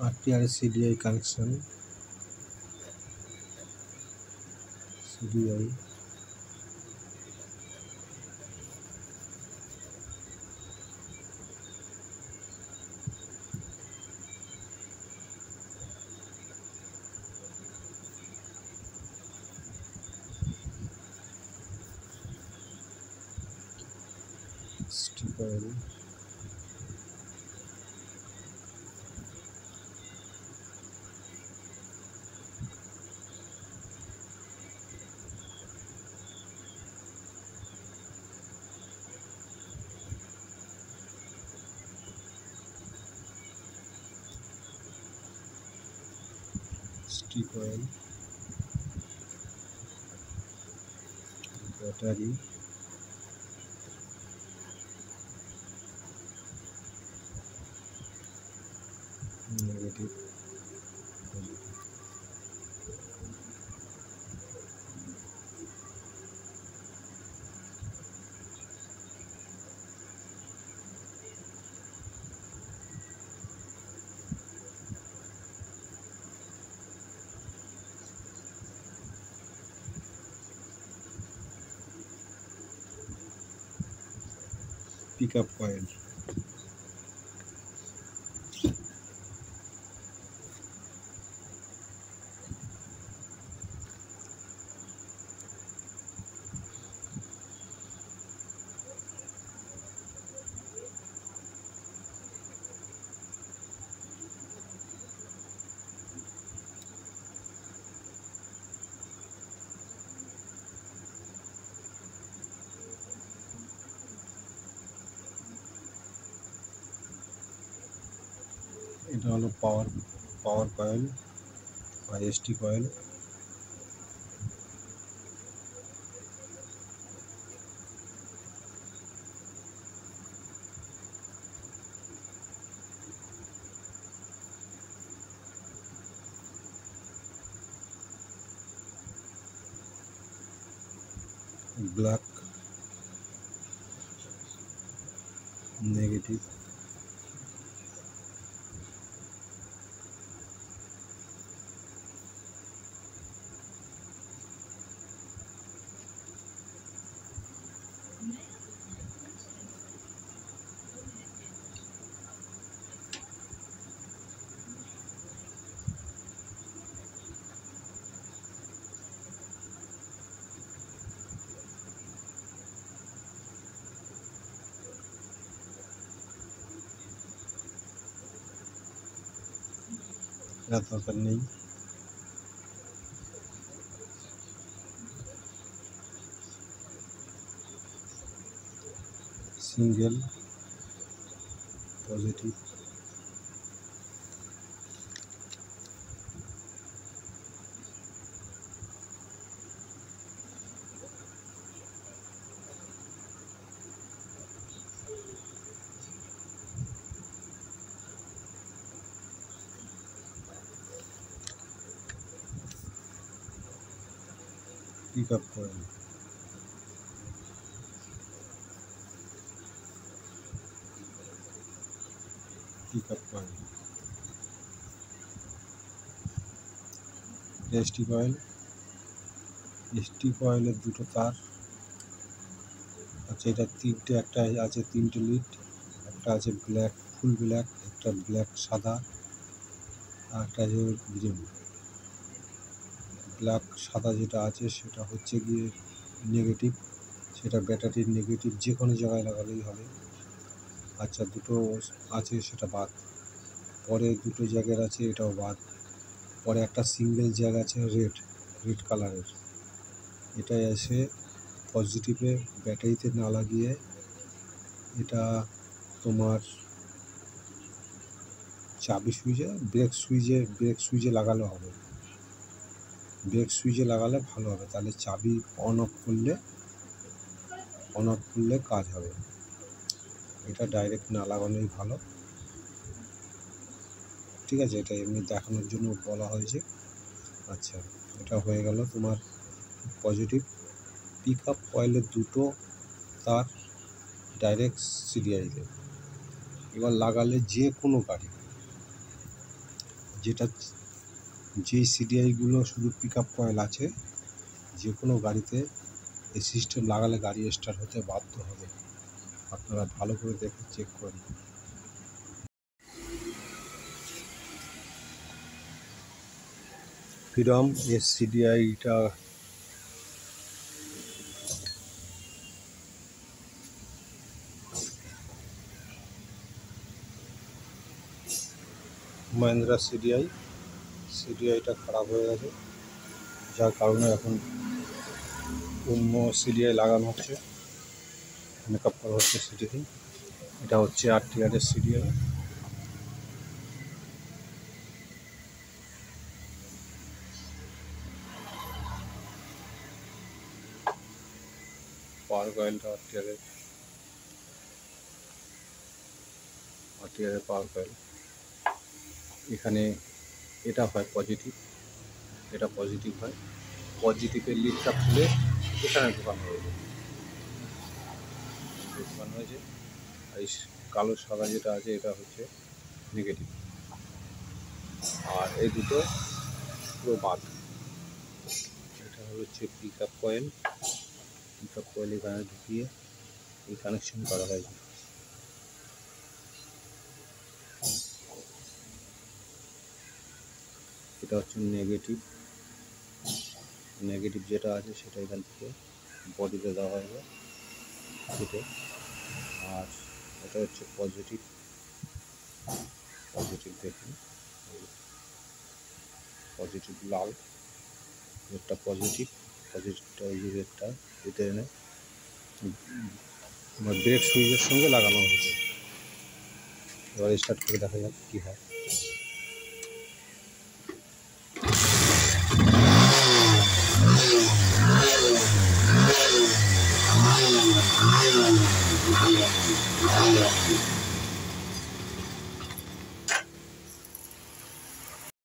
RTR CDI connection, CDI stick oil, stick oil, battery, negative, positive. Pickup coil, এটা হলো পাওয়ার coil বা ST coil. Black, negative, এটা দরকার নেই। Single, positive, pickup coil, pickup coil, ST coil. ST কয়েলের দুটো তার আচ্ছা, এটা তিনটে, একটা আছে 3টে লিড, একটা আছে ব্ল্যাক, ফুল ব্ল্যাক, একটা ব্ল্যাক সাদা, আর একটা আছে গ্রিন। ব্ল্যাক সাদা যেটা আছে সেটা হচ্ছে গিয়ে নেগেটিভ, সেটা ব্যাটারির নেগেটিভ, যে কোনো জায়গায় লাগালেই হবে। আচ্ছা, দুটো আছে সেটা বাদ, পরে দুটো জায়গার আছে এটাও বাদ, পরে একটা সিঙ্গেল জায়গা আছে রেড কালারের, এটাই আসে পজিটিভে, ব্যাটারিতে না লাগিয়ে এটা তোমার চাবি সুইচে, ব্রেক সুইচে লাগালে হবে। ব্রেক সুইচে লাগালে ভালো হবে, তাহলে চাবি অন অফ করলে কাজ হবে। এটা ডাইরেক্ট না লাগানোই ভালো। ঠিক আছে, এটা এমনি দেখানোর জন্য বলা হয়েছে। আচ্ছা, এটা হয়ে গেল তোমার পজিটিভ। পিক আপ কয়েলের দুটো তার ডাইরেক্ট সিডিআইতে, এবার লাগালে যে কোনো গাড়ি, যেটা যেই সিডিআইগুলো শুধু পিক আপ কয়েল আছে, যে কোনো গাড়িতে এই সিস্টেম লাগালে গাড়ি স্টার্ট হতে বাধ্য হবে। আপনারা ভালো করে দেখে চেক করেন। ফ্রিডম এর সিডিআইটা মহিন্দ্রা সিডিআইটা খারাপ হয়ে গেছে, যার কারণে এখন অন্য সিডিআই লাগানো হচ্ছে, মেকআপ করা হচ্ছে সিডিআই। এটা হচ্ছে আরটিআরের সিডিআই। পাওয়ার কয়েলটা আরটিআরের পাওয়ার কয়েল। এখানে এটা হয় পজিটিভ, এটা পজিটিভ হয়। পজিটিভের লিডটা খুলে এখানে ঢোকানো হয়েছে, আর এই কালো সাদা যেটা আছে এটা হচ্ছে নেগেটিভ, আর এই দুটো পুরো বাদ। এটা হচ্ছে পিক আপ কয়েল এখানে ঢুকিয়ে এই কানেকশন করা হয়েছে। এটা হচ্ছে নেগেটিভ যেটা আছে সেটা এখান থেকে বডিতে দেওয়া হবে সেটা। আর এটা হচ্ছে পজিটিভ দেখুন, পজিটিভ লাল, একটা পজিটিভটা ওই যে রেডটা এতে এনে ব্রেক সুইচের সঙ্গে লাগানো হয়েছে। এবার স্টার্ট করে দেখা যাক কী হয়।